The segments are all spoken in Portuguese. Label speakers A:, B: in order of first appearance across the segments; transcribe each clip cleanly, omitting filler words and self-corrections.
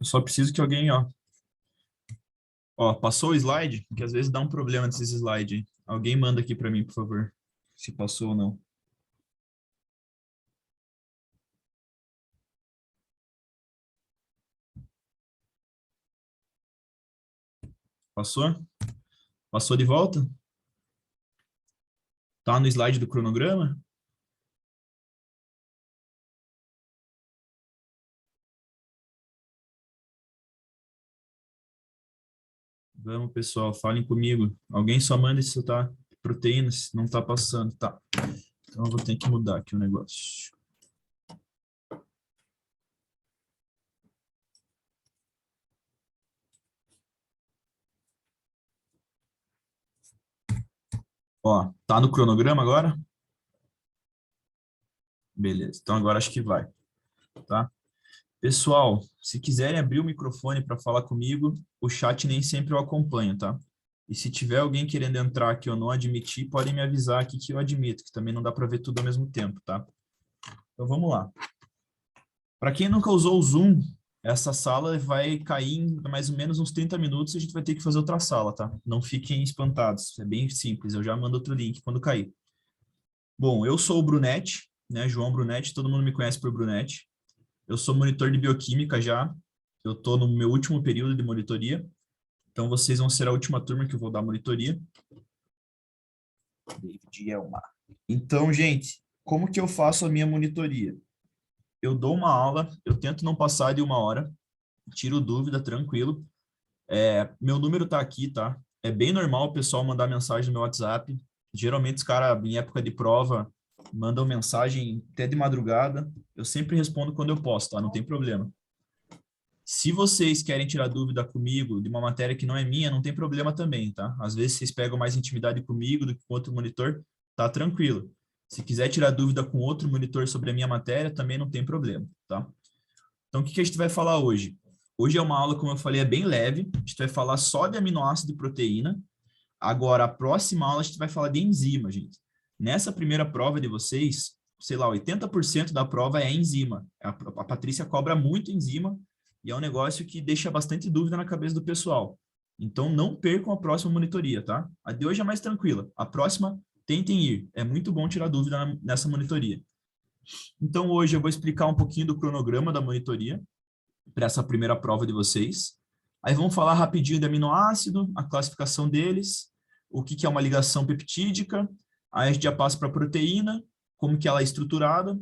A: Eu só preciso que alguém, passou o slide, que às vezes dá um problema nesses slides. Hein? Alguém manda aqui para mim, por favor, se passou ou não. Passou? Passou de volta? Tá no slide do cronograma? Vamos, pessoal, falem comigo. Alguém só manda se tá proteínas, não tá passando, tá? Então eu vou ter que mudar aqui o negócio. Ó, tá no cronograma agora? Beleza, então agora acho que vai, tá? Pessoal, se quiserem abrir o microfone para falar comigo, o chat nem sempre eu acompanho, tá? E se tiver alguém querendo entrar que eu não admitir, podem me avisar aqui que eu admito, que também não dá para ver tudo ao mesmo tempo, tá? Então vamos lá. Para quem nunca usou o Zoom, essa sala vai cair em mais ou menos uns 30 minutos e a gente vai ter que fazer outra sala, tá? Não fiquem espantados, é bem simples, eu já mando outro link quando cair. Bom, eu sou o Brunetti, né? João Brunetti, todo mundo me conhece por Brunetti. Eu sou monitor de bioquímica já, eu estou no meu último período de monitoria, então vocês vão ser a última turma que eu vou dar monitoria. David Elmar. Então, gente, como que eu faço a minha monitoria? Eu dou uma aula, eu tento não passar de 1 hora, tiro dúvida, tranquilo. Meu número tá aqui, tá? É bem normal o pessoal mandar mensagem no meu WhatsApp. Geralmente os caras, em época de prova, mandam mensagem até de madrugada. Eu sempre respondo quando eu posso, tá? Não tem problema. Se vocês querem tirar dúvida comigo de uma matéria que não é minha, não tem problema também, tá? Às vezes vocês pegam mais intimidade comigo do que com outro monitor, tá tranquilo. Se quiser tirar dúvida com outro monitor sobre a minha matéria, também não tem problema, tá? Então, o que a gente vai falar hoje? Hoje é uma aula, como eu falei, é bem leve. A gente vai falar só de aminoácido e proteína. Agora, a próxima aula, a gente vai falar de enzima, gente. Nessa primeira prova de vocês, sei lá, 80% da prova é enzima. A Patrícia cobra muito enzima e é um negócio que deixa bastante dúvida na cabeça do pessoal. Então, não percam a próxima monitoria, tá? A de hoje é mais tranquila. A próxima, tentem ir. É muito bom tirar dúvida nessa monitoria. Então, hoje eu vou explicar um pouquinho do cronograma da monitoria para essa primeira prova de vocês. Aí vamos falar rapidinho de aminoácido, a classificação deles, o que é uma ligação peptídica, aí a gente já passa para a proteína, como que ela é estruturada,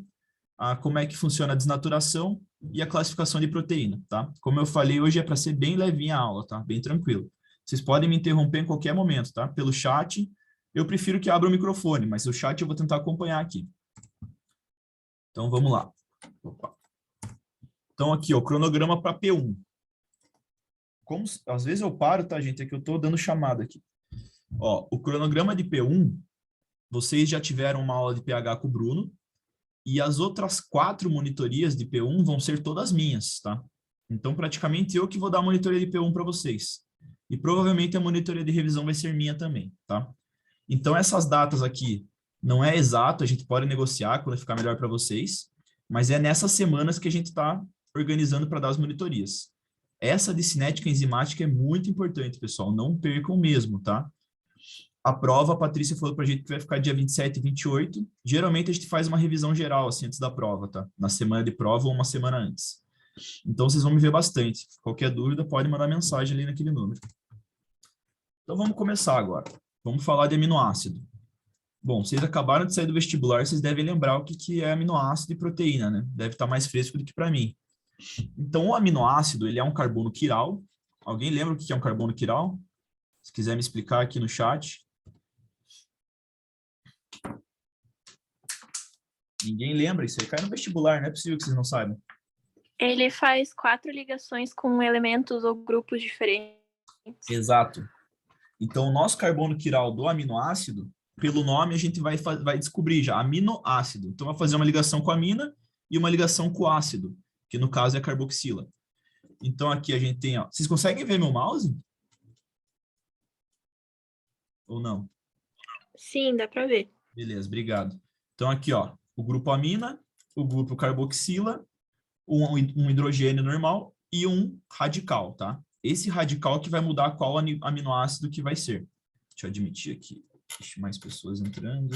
A: como é que funciona a desnaturação e a classificação de proteína, tá? Como eu falei, hoje é para ser bem levinha a aula, tá? Bem tranquilo. Vocês podem me interromper em qualquer momento, tá? Pelo chat, eu prefiro que abra o microfone, mas o chat eu vou tentar acompanhar aqui. Então, vamos lá. Opa. Então, aqui, o cronograma para P1. Como, às vezes eu paro, tá, gente? É que eu estou dando chamada aqui. Ó, o cronograma de P1, vocês já tiveram uma aula de pH com o Bruno, e as outras 4 monitorias de P1 vão ser todas minhas, tá? Então, praticamente eu que vou dar a monitoria de P1 para vocês. E provavelmente a monitoria de revisão vai ser minha também, tá? Então, essas datas aqui não é exato, a gente pode negociar quando ficar melhor para vocês, mas é nessas semanas que a gente está organizando para dar as monitorias. Essa de cinética enzimática é muito importante, pessoal, não percam mesmo, tá? A prova, a Patrícia falou para a gente que vai ficar dia 27 e 28. Geralmente a gente faz uma revisão geral, assim, antes da prova, tá? Na semana de prova ou uma semana antes. Então, vocês vão me ver bastante. Qualquer dúvida, pode mandar mensagem ali naquele número. Então, vamos começar agora. Vamos falar de aminoácido. Bom, vocês acabaram de sair do vestibular, vocês devem lembrar o que é aminoácido e proteína, né? Deve estar mais fresco do que para mim. Então, o aminoácido, ele é um carbono quiral. Alguém lembra o que é um carbono quiral? Se quiser me explicar aqui no chat. Ninguém lembra, isso aí cai no vestibular, não é possível que vocês não saibam.
B: Ele faz 4 ligações com elementos ou grupos diferentes.
A: Exato. Então, o nosso carbono quiral do aminoácido, pelo nome, a gente vai descobrir já, aminoácido. Então, vai fazer uma ligação com a amina e uma ligação com o ácido, que no caso é a carboxila. Então, aqui a gente tem, ó, vocês conseguem ver meu mouse? Ou não?
B: Sim, dá para ver.
A: Beleza, obrigado. Então, aqui, o grupo amina, o grupo carboxila, um hidrogênio normal e um radical, tá? Esse radical que vai mudar qual aminoácido que vai ser. Deixa eu admitir aqui. Deixa mais pessoas entrando.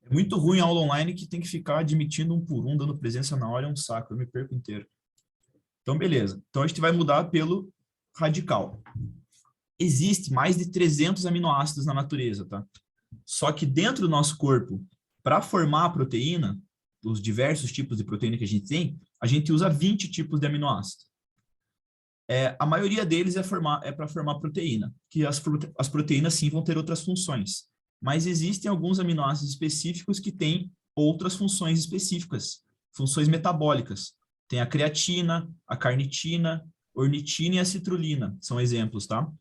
A: É muito ruim a aula online que tem que ficar admitindo um por um, dando presença na hora, é um saco, eu me perco inteiro. Então, beleza. Então, a gente vai mudar pelo radical. Existe mais de 300 aminoácidos na natureza, tá? Só que dentro do nosso corpo, para formar a proteína, os diversos tipos de proteína que a gente tem, a gente usa 20 tipos de aminoácidos. A maioria deles é para formar proteína, que as proteínas sim vão ter outras funções. Mas existem alguns aminoácidos específicos que têm outras funções específicas, funções metabólicas. Tem a creatina, a carnitina, ornitina e a citrulina, são exemplos, tá?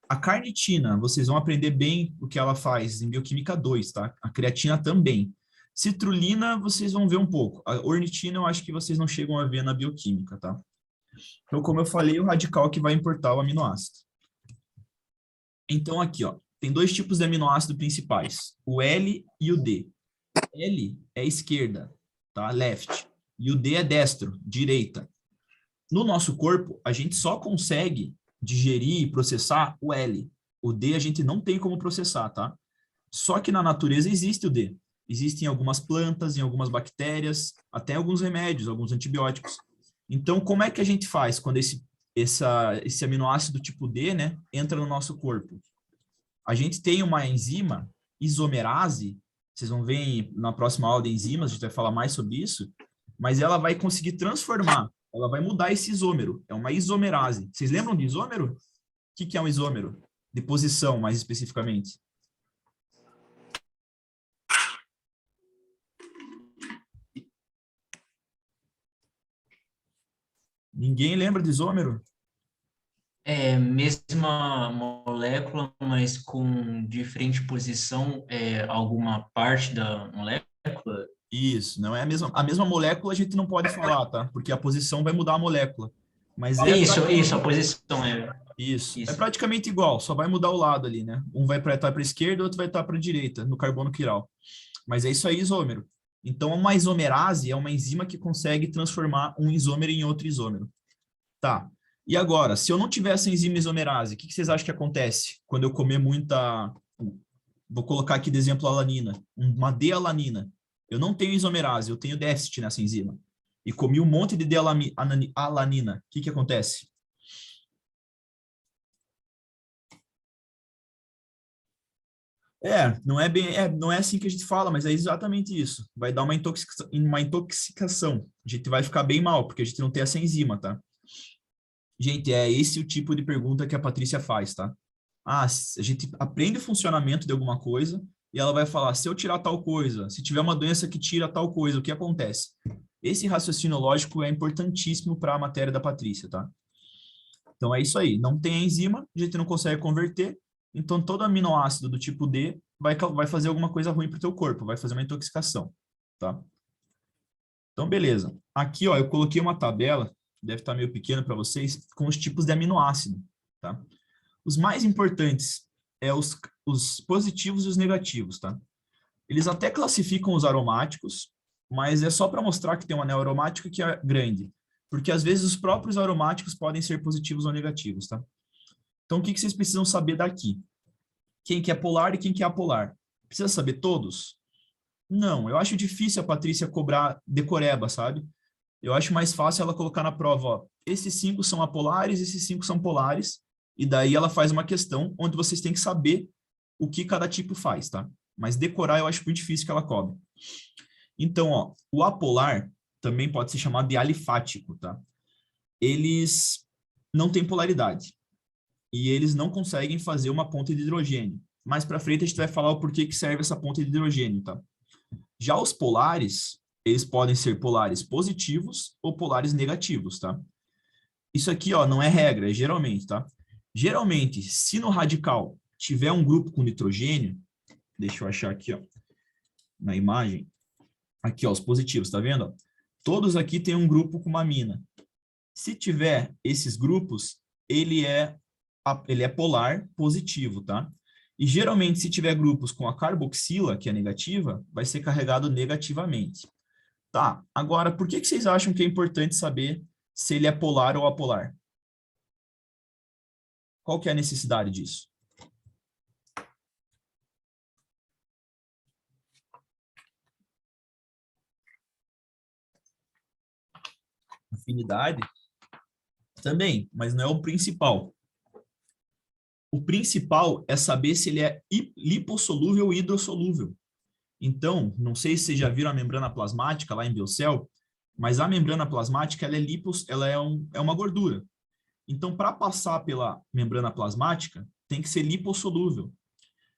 A: A carnitina, vocês vão aprender bem o que ela faz em Bioquímica 2, tá? A creatina também. Citrulina, vocês vão ver um pouco. A ornitina, eu acho que vocês não chegam a ver na bioquímica, tá? Então, como eu falei, o radical que vai importar o aminoácido. Então, aqui, ó, tem dois tipos de aminoácido principais, o L e o D. L é esquerda, tá? Left. E o D é destro, direita. No nosso corpo, a gente só consegue digerir e processar o L. O D a gente não tem como processar, tá? Só que na natureza existe o D. Existem algumas plantas, em algumas bactérias, até alguns remédios, alguns antibióticos. Então, como é que a gente faz quando esse aminoácido tipo D, né, entra no nosso corpo? A gente tem uma enzima isomerase, vocês vão ver na próxima aula de enzimas, a gente vai falar mais sobre isso, mas ela vai conseguir transformar, ela vai mudar esse isômero, é uma isomerase. Vocês lembram de isômero? O que é um isômero? De posição, mais especificamente. Ninguém lembra de isômero?
C: É mesma molécula, mas com diferente posição, alguma parte da molécula?
A: Isso, não é a mesma molécula a gente não pode falar, tá? Porque a posição vai mudar a molécula. Mas
C: Isso, a posição é
A: isso. É
C: isso.
A: praticamente igual, só vai mudar o lado ali, né? Um vai estar para a esquerda, o outro vai estar para a direita, no carbono quiral. Mas é isso aí, isômero. Então, uma isomerase é uma enzima que consegue transformar um isômero em outro isômero. Tá. E agora, se eu não tiver essa enzima isomerase, o que vocês acham que acontece quando eu comer muita... Vou colocar aqui de exemplo a alanina, uma D-alanina. Eu não tenho isomerase, eu tenho déficit nessa enzima. E comi um monte de D-alanina. O que acontece? Não é assim que a gente fala, mas é exatamente isso. Vai dar uma intoxicação. A gente vai ficar bem mal, porque a gente não tem essa enzima, tá? Gente, é esse o tipo de pergunta que a Patrícia faz, tá? A gente aprende o funcionamento de alguma coisa e ela vai falar, se eu tirar tal coisa, se tiver uma doença que tira tal coisa, o que acontece? Esse raciocínio lógico é importantíssimo para a matéria da Patrícia, tá? Então é isso aí. Não tem enzima, a gente não consegue converter, então todo aminoácido do tipo D vai fazer alguma coisa ruim para o teu corpo, vai fazer uma intoxicação, tá? Então, beleza. Aqui, ó, eu coloquei uma tabela, deve estar meio pequena para vocês, com os tipos de aminoácido, tá? Os mais importantes é os positivos e os negativos, tá? Eles até classificam os aromáticos, mas é só para mostrar que tem um anel aromático que é grande, porque às vezes os próprios aromáticos podem ser positivos ou negativos, tá? Então, o que vocês precisam saber daqui? Quem que é polar e quem que é apolar? Precisa saber todos? Não, eu acho difícil a Patrícia cobrar decoreba, sabe? Eu acho mais fácil ela colocar na prova, ó, esses 5 são apolares, esses 5 são polares, e daí ela faz uma questão onde vocês têm que saber o que cada tipo faz, tá? Mas decorar eu acho muito difícil que ela cobre. Então, ó, o apolar também pode ser chamado de alifático, tá? Eles não têm polaridade e eles não conseguem fazer uma ponte de hidrogênio. Mais para frente a gente vai falar o porquê que serve essa ponte de hidrogênio, tá? Já os polares, eles podem ser polares positivos ou polares negativos, tá? Isso aqui, ó, não é regra, é geralmente, tá? Geralmente, se no radical tiver um grupo com nitrogênio, deixa eu achar aqui, ó, na imagem, aqui, ó, os positivos, tá vendo? Todos aqui têm um grupo com uma amina. Se tiver esses grupos, ele é polar positivo, tá? E geralmente, se tiver grupos com a carboxila, que é negativa, vai ser carregado negativamente. Tá, agora, por que vocês acham que é importante saber se ele é polar ou apolar? Qual que é a necessidade disso? Afinidade? Também, mas não é o principal. O principal é saber se ele é lipossolúvel ou hidrossolúvel. Então, não sei se vocês já viram a membrana plasmática lá em Biocell, mas a membrana plasmática ela é uma gordura. Então, para passar pela membrana plasmática, tem que ser lipossolúvel.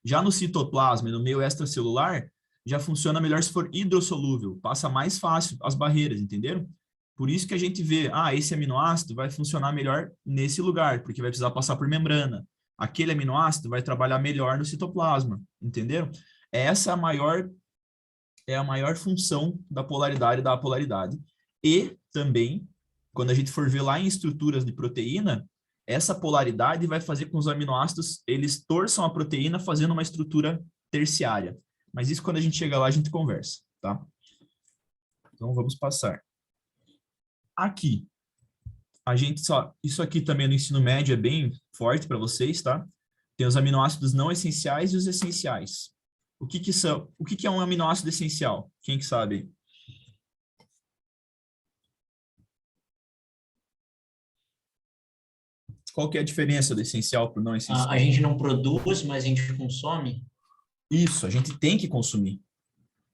A: Já no citoplasma e no meio extracelular, já funciona melhor se for hidrossolúvel, passa mais fácil as barreiras, entenderam? Por isso que a gente vê, esse aminoácido vai funcionar melhor nesse lugar, porque vai precisar passar por membrana. Aquele aminoácido vai trabalhar melhor no citoplasma, entenderam? Essa é a maior função da polaridade e da apolaridade. E também, quando a gente for ver lá em estruturas de proteína, essa polaridade vai fazer com que os aminoácidos eles torçam a proteína fazendo uma estrutura terciária. Mas isso quando a gente chega lá a gente conversa, tá? Então vamos passar. Aqui, isso aqui também no ensino médio é bem forte para vocês, tá? Tem os aminoácidos não essenciais e os essenciais. O que são? O que é um aminoácido essencial? Quem que sabe? Qual que é a diferença do essencial para o não essencial?
C: A gente não produz, mas a gente consome?
A: Isso, a gente tem que consumir.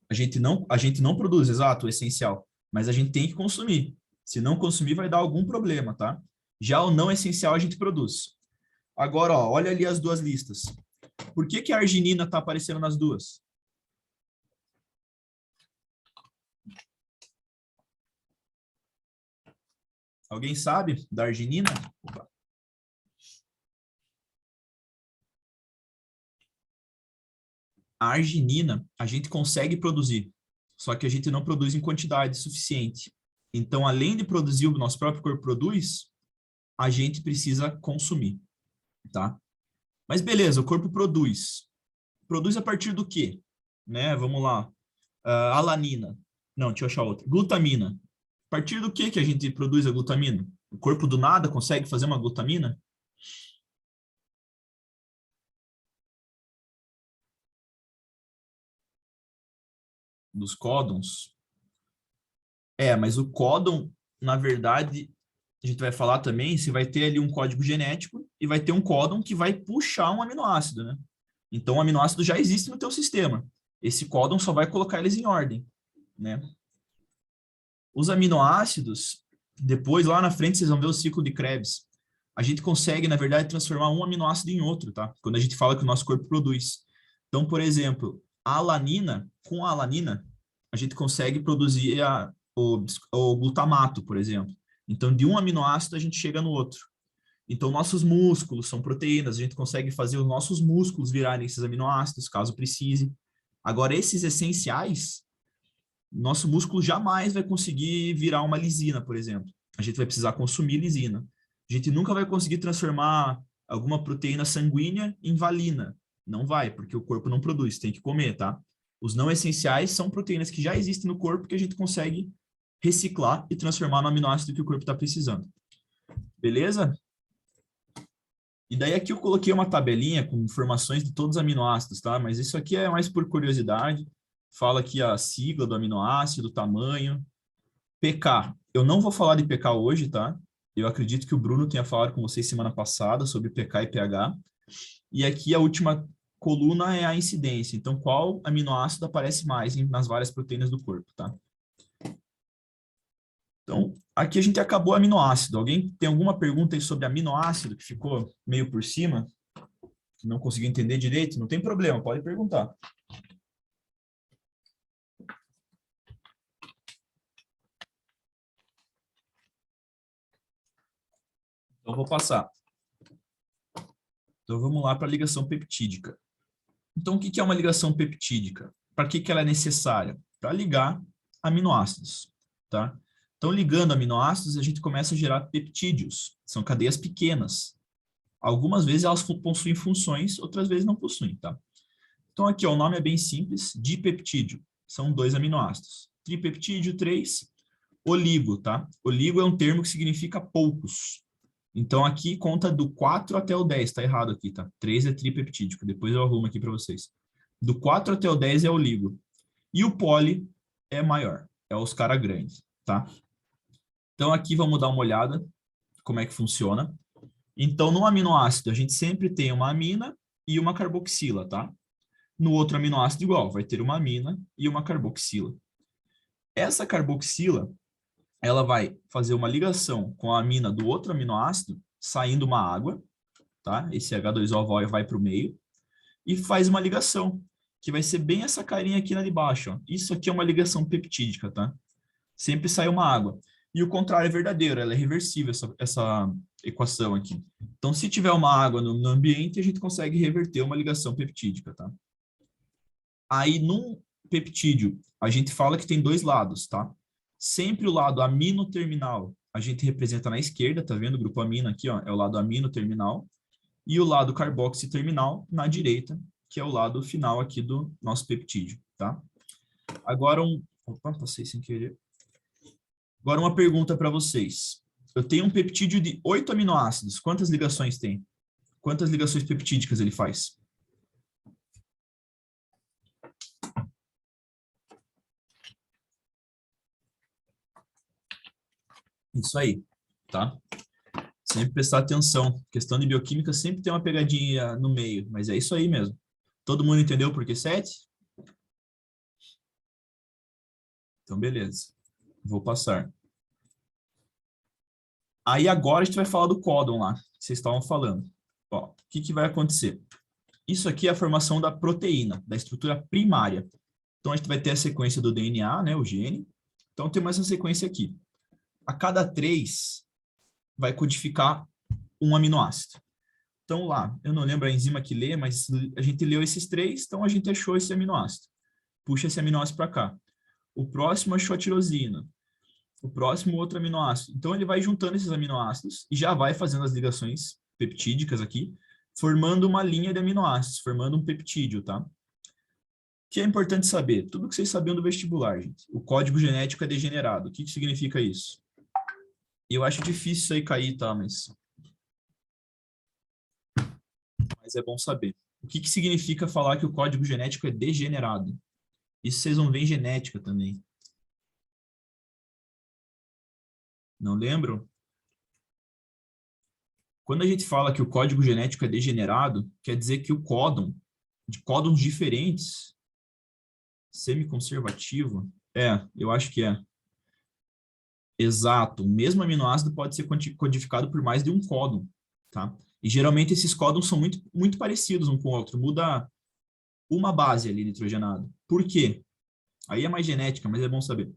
A: A gente não produz, exato, o essencial, mas a gente tem que consumir. Se não consumir, vai dar algum problema, tá? Já o não essencial a gente produz. Agora, ó, olha ali as duas listas. Por que a arginina está aparecendo nas duas? Alguém sabe da arginina? Opa. A arginina a gente consegue produzir, só que a gente não produz em quantidade suficiente. Então, além de produzir, o nosso próprio corpo produz, a gente precisa consumir, tá? Mas beleza, o corpo produz. Produz a partir do quê? Né? Vamos lá. Alanina. Não, deixa eu achar outra. Glutamina. A partir do que a gente produz a glutamina? O corpo do nada consegue fazer uma glutamina? Dos códons. Mas o códon, na verdade, a gente vai falar também se vai ter ali um código genético e vai ter um códon que vai puxar um aminoácido, né? Então, o aminoácido já existe no teu sistema. Esse códon só vai colocar eles em ordem, né? Os aminoácidos, depois, lá na frente, vocês vão ver o ciclo de Krebs. A gente consegue, na verdade, transformar um aminoácido em outro, tá? Quando a gente fala que o nosso corpo produz. Então, por exemplo, a alanina, com a alanina, a gente consegue produzir o glutamato, por exemplo. Então, de um aminoácido, a gente chega no outro. Então, nossos músculos são proteínas, a gente consegue fazer os nossos músculos virarem esses aminoácidos, caso precise. Agora, esses essenciais, nosso músculo jamais vai conseguir virar uma lisina, por exemplo. A gente vai precisar consumir lisina. A gente nunca vai conseguir transformar alguma proteína sanguínea em valina. Não vai, porque o corpo não produz, tem que comer, tá? Os não essenciais são proteínas que já existem no corpo que a gente consegue reciclar e transformar no aminoácido que o corpo está precisando. Beleza? E daí aqui eu coloquei uma tabelinha com informações de todos os aminoácidos, tá? Mas isso aqui é mais por curiosidade. Fala aqui a sigla do aminoácido, o tamanho. pK. Eu não vou falar de pK hoje, tá? Eu acredito que o Bruno tenha falado com vocês semana passada sobre pK e pH. E aqui a última coluna é a incidência. Então, qual aminoácido aparece mais nas várias proteínas do corpo, tá? Então, aqui a gente acabou aminoácido. Alguém tem alguma pergunta aí sobre aminoácido que ficou meio por cima? Que não conseguiu entender direito? Não tem problema, pode perguntar. Então, vou passar. Então, vamos lá para a ligação peptídica. Então, o que é uma ligação peptídica? Para que ela é necessária? Para ligar aminoácidos, tá? Então, ligando aminoácidos, a gente começa a gerar peptídeos. São cadeias pequenas. Algumas vezes elas possuem funções, outras vezes não possuem, tá? Então aqui, ó, o nome é bem simples, dipeptídeo, são 2 aminoácidos. Tripeptídeo, 3, oligo, tá? Oligo é um termo que significa poucos. Então aqui conta do 4 até o 10, tá errado aqui, tá? 3 é tripeptídico, depois eu arrumo aqui para vocês. Do 4 até o 10 é oligo. E o poli é maior, é os cara grandes, tá? Então aqui vamos dar uma olhada como é que funciona. Então no aminoácido a gente sempre tem uma amina e uma carboxila, tá? No outro aminoácido igual, vai ter uma amina e uma carboxila. Essa carboxila, ela vai fazer uma ligação com a amina do outro aminoácido, saindo uma água, tá? Esse H2O vai para o meio, e faz uma ligação, que vai ser bem essa carinha aqui na de baixo, ó. Isso aqui é uma ligação peptídica, tá? Sempre sai uma água. E o contrário é verdadeiro, ela é reversível, essa equação aqui. Então, se tiver uma água no ambiente, a gente consegue reverter uma ligação peptídica, tá? Aí, num peptídeo, a gente fala que tem 2 lados, tá? Sempre o lado amino terminal a gente representa na esquerda, tá vendo? O grupo amino aqui, ó, é o lado amino terminal. E o lado carboxy terminal na direita, que é o lado final aqui do nosso peptídeo, tá? Agora Opa, passei sem querer. Agora uma pergunta para vocês. Eu tenho um peptídeo de 8 aminoácidos. Quantas ligações tem? Quantas ligações peptídicas ele faz? Isso aí, tá? Sempre prestar atenção. Questão de bioquímica sempre tem uma pegadinha no meio, mas é isso aí mesmo. Todo mundo entendeu por que 7? Então, beleza. Vou passar. Aí agora a gente vai falar do códon lá, que vocês estavam falando. Ó, o que vai acontecer? Isso aqui é a formação da proteína, da estrutura primária. Então a gente vai ter a sequência do DNA, né, o gene. Então tem mais essa sequência aqui. A cada 3 vai codificar um aminoácido. Então lá, eu não lembro a enzima que lê, mas a gente leu esses 3, então a gente achou esse aminoácido. Puxa esse aminoácido para cá. O próximo achou a tirosina. O próximo, outro aminoácido. Então, ele vai juntando esses aminoácidos e já vai fazendo as ligações peptídicas aqui, formando uma linha de aminoácidos, formando um peptídeo, tá? O que é importante saber? Tudo que vocês sabiam do vestibular, gente. O código genético é degenerado. O que significa isso? Eu acho difícil isso aí cair, tá? Mas é bom saber. O que significa falar que o código genético é degenerado? Isso vocês vão ver em genética também. Não lembram? Quando a gente fala que o código genético é degenerado, quer dizer que o códon, de códons diferentes, semiconservativo, eu acho que é. Exato, o mesmo aminoácido pode ser codificado por mais de um códon, tá? E geralmente esses códons são muito, muito parecidos um com o outro, muda uma base ali nitrogenada. Por quê? Aí é mais genética, mas é bom saber.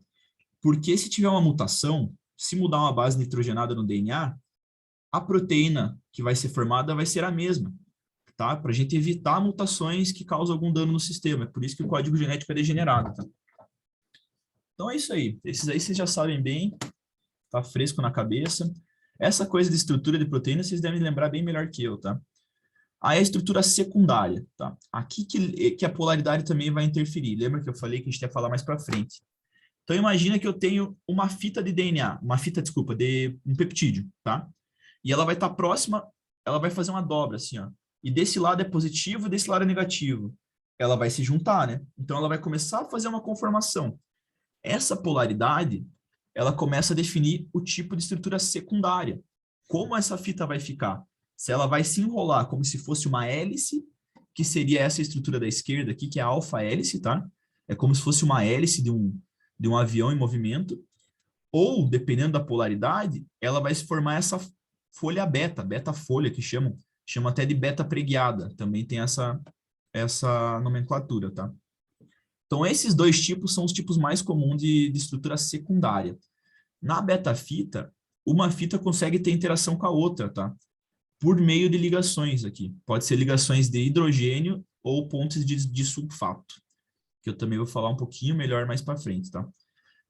A: Porque se tiver uma mutação, se mudar uma base nitrogenada no DNA, a proteína que vai ser formada vai ser a mesma, tá? Para a gente evitar mutações que causam algum dano no sistema. É por isso que o código genético é degenerado, tá? Então é isso aí. Esses aí vocês já sabem bem, tá fresco na cabeça. Essa coisa de estrutura de proteína vocês devem lembrar bem melhor que eu, tá? Aí a estrutura secundária, tá? Aqui que a polaridade também vai interferir. Lembra que eu falei que a gente ia falar mais para frente? Então imagina que eu tenho uma fita de DNA, de um peptídeo, tá? E ela vai estar próxima, ela vai fazer uma dobra assim, ó. E desse lado é positivo, desse lado é negativo. Ela vai se juntar, né? Então ela vai começar a fazer uma conformação. Essa polaridade, ela começa a definir o tipo de estrutura secundária. Como essa fita vai ficar? Se ela vai se enrolar como se fosse uma hélice, que seria essa estrutura da esquerda aqui, que é a alfa-hélice, tá? É como se fosse uma hélice de um avião em movimento. Ou, dependendo da polaridade, ela vai se formar essa folha beta-folha, que chamam até de beta preguiada. Também tem essa nomenclatura, tá? Então, esses 2 tipos são os tipos mais comuns de estrutura secundária. Na beta-fita, uma fita consegue ter interação com a outra, tá? Por meio de ligações aqui. Pode ser ligações de hidrogênio ou pontes de sulfato, que eu também vou falar um pouquinho melhor mais para frente, tá?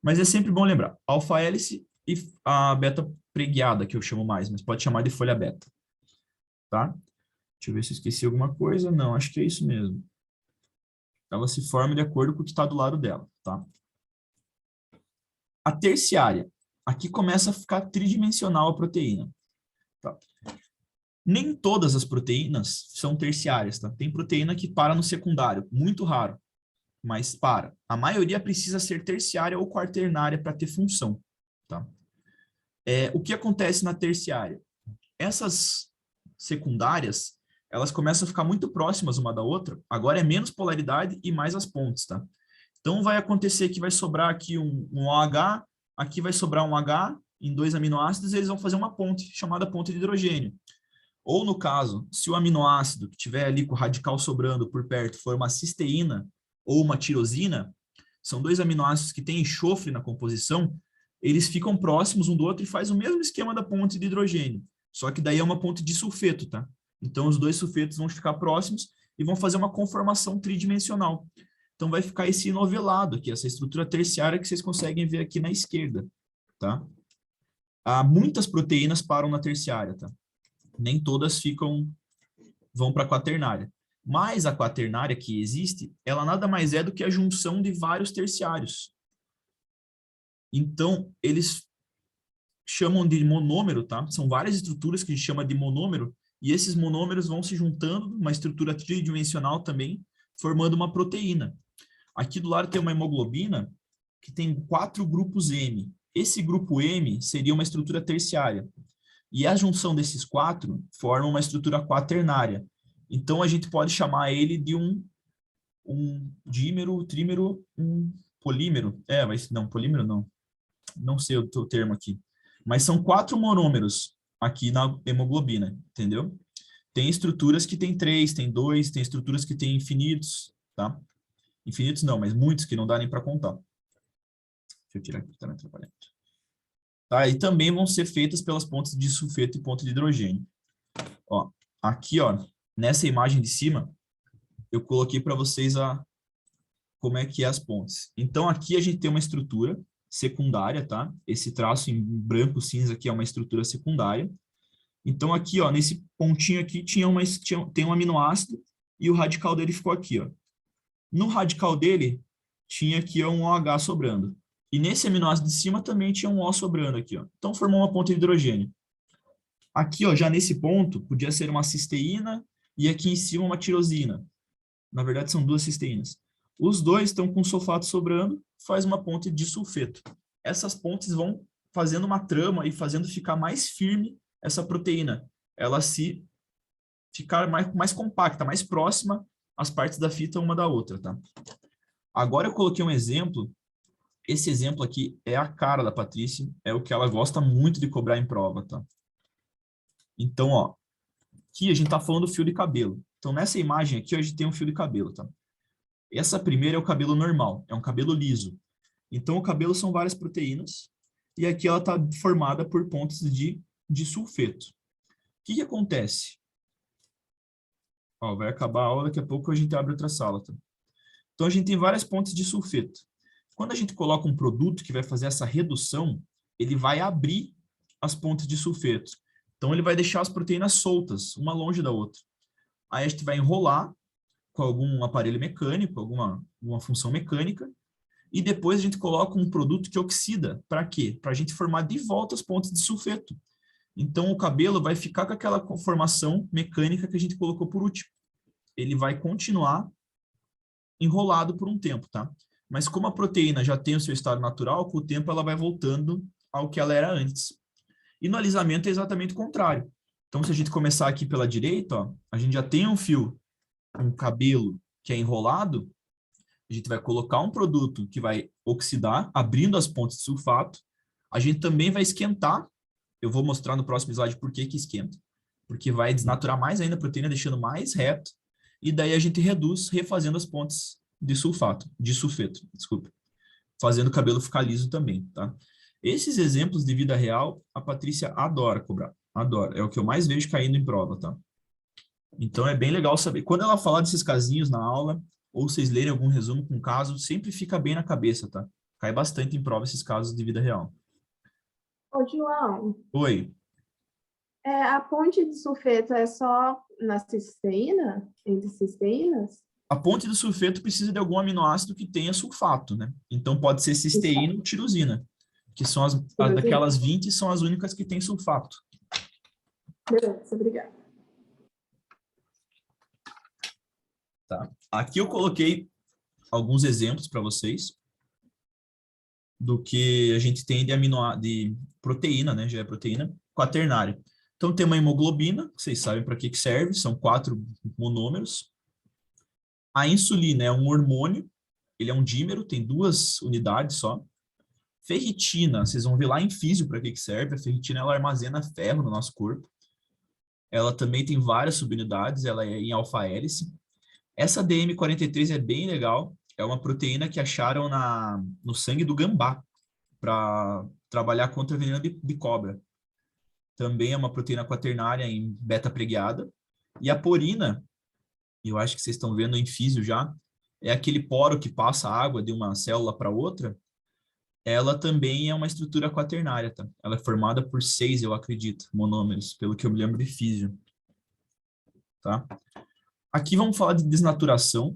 A: Mas é sempre bom lembrar, alfa-hélice e a beta preguiada, que eu chamo mais, mas pode chamar de folha beta. tá? Deixa eu ver se eu esqueci alguma coisa. Não, acho que é isso mesmo. Ela se forma de acordo com o que está do lado dela, tá? A terciária. Aqui começa a ficar tridimensional a proteína. Tá? Nem todas as proteínas são terciárias, tá? Tem proteína que para no secundário, muito raro, mas para. A maioria precisa ser terciária ou quaternária para ter função, tá? O que acontece na terciária? Essas secundárias, elas começam a ficar muito próximas uma da outra, agora é menos polaridade e mais as pontes, tá? Então vai acontecer que vai sobrar aqui um OH, aqui vai sobrar um H em 2 aminoácidos, e eles vão fazer uma ponte, chamada ponte de hidrogênio. Ou no caso, se o aminoácido que tiver ali com o radical sobrando por perto for uma cisteína ou uma tirosina, são 2 aminoácidos que têm enxofre na composição, eles ficam próximos um do outro e faz o mesmo esquema da ponte de hidrogênio. Só que daí é uma ponte de sulfeto, tá? Então os 2 sulfetos vão ficar próximos e vão fazer uma conformação tridimensional. Então vai ficar esse novelado aqui, essa estrutura terciária que vocês conseguem ver aqui na esquerda, tá? Muitas proteínas param na terciária, tá? Nem todas vão para a quaternária. Mas a quaternária que existe, ela nada mais é do que a junção de vários terciários. Então, eles chamam de monômero, tá? São várias estruturas que a gente chama de monômero, e esses monômeros vão se juntando, uma estrutura tridimensional também, formando uma proteína. Aqui do lado tem uma hemoglobina que tem 4 grupos M. Esse grupo M seria uma estrutura terciária. E a junção desses 4 forma uma estrutura quaternária. Então, a gente pode chamar ele de um dímero, trímero, um polímero. Mas não, polímero não. Não sei o termo aqui. Mas são 4 monômeros aqui na hemoglobina, entendeu? Tem estruturas que tem 3, tem 2, tem estruturas que tem infinitos, tá? Infinitos não, mas muitos que não dá nem para contar. Deixa eu tirar aqui, tá me atrapalhando. Tá? E também vão ser feitas pelas pontes de sulfeto e ponte de hidrogênio. Ó, aqui, ó, nessa imagem de cima, eu coloquei para vocês como é que é as pontes. Então, aqui a gente tem uma estrutura secundária, tá? Esse traço em branco cinza aqui é uma estrutura secundária. Então, aqui, ó, nesse pontinho aqui tem um aminoácido e o radical dele ficou aqui, ó. No radical dele, tinha aqui um OH sobrando. E nesse aminoácido de cima também tinha um O sobrando aqui, ó. Então, formou uma ponte de hidrogênio. Aqui, ó, já nesse ponto, podia ser uma cisteína e aqui em cima uma tirosina. Na verdade, são 2 cisteínas. Os 2 estão com sulfato sobrando, faz uma ponte de sulfeto. Essas pontes vão fazendo uma trama e fazendo ficar mais firme essa proteína. Ela se ficar mais compacta, mais próxima as partes da fita uma da outra, tá? Agora eu coloquei um exemplo. Esse exemplo aqui é a cara da Patrícia, é o que ela gosta muito de cobrar em prova, tá? Então, ó, aqui a gente tá falando do fio de cabelo. Então, nessa imagem aqui, a gente tem um fio de cabelo, tá? Essa primeira é o cabelo normal, é um cabelo liso. Então, o cabelo são várias proteínas, e aqui ela tá formada por pontes de sulfeto. O que acontece? Ó, vai acabar a aula, daqui a pouco a gente abre outra sala, tá? Então, a gente tem várias pontes de sulfeto. Quando a gente coloca um produto que vai fazer essa redução, ele vai abrir as pontes de sulfeto. Então, ele vai deixar as proteínas soltas, uma longe da outra. Aí a gente vai enrolar com algum aparelho mecânico, alguma função mecânica, e depois a gente coloca um produto que oxida. Para quê? Para a gente formar de volta as pontes de sulfeto. Então, o cabelo vai ficar com aquela formação mecânica que a gente colocou por último. Ele vai continuar enrolado por um tempo, tá? Mas como a proteína já tem o seu estado natural, com o tempo ela vai voltando ao que ela era antes. E no alisamento é exatamente o contrário. Então, se a gente começar aqui pela direita, ó, a gente já tem um fio, um cabelo que é enrolado, a gente vai colocar um produto que vai oxidar, abrindo as pontes de sulfato. A gente também vai esquentar. Eu vou mostrar no próximo slide por que esquenta. Porque vai desnaturar mais ainda a proteína, deixando mais reto. E daí a gente reduz, refazendo as pontes de sulfeto, desculpa. Fazendo o cabelo ficar liso também, tá? Esses exemplos de vida real, a Patrícia adora cobrar. Adora. É o que eu mais vejo caindo em prova, tá? Então é bem legal saber. Quando ela falar desses casinhos na aula, ou vocês lerem algum resumo com caso, sempre fica bem na cabeça, tá? Cai bastante em prova esses casos de vida real.
D: Ô, João,
A: Oi.
D: A ponte de sulfeto é só na cisteína? Entre cisteínas?
A: A ponte do sulfeto precisa de algum aminoácido que tenha sulfato, né? Então pode ser cisteína ou tirosina, que são daquelas 20 são as únicas que têm sulfato.
D: Beleza, obrigada.
A: Tá? Aqui eu coloquei alguns exemplos para vocês do que a gente tem de proteína, né? Já é proteína quaternária. Então tem uma hemoglobina, que vocês sabem para que serve, são 4 monômeros. A insulina é um hormônio, ele é um dímero, tem 2 unidades só. Ferritina, vocês vão ver lá em físio para que serve. A ferritina ela armazena ferro no nosso corpo. Ela também tem várias subunidades, ela é em alfa-hélice. Essa DM43 é bem legal, é uma proteína que acharam no sangue do gambá para trabalhar contra a veneno de cobra. Também é uma proteína quaternária em beta-preguiada. E a porina, eu acho que vocês estão vendo em físio já, é aquele poro que passa água de uma célula para outra. Ela também é uma estrutura quaternária, tá? Ela é formada por 6, eu acredito, monômeros, pelo que eu me lembro de físio. Tá? Aqui vamos falar de desnaturação.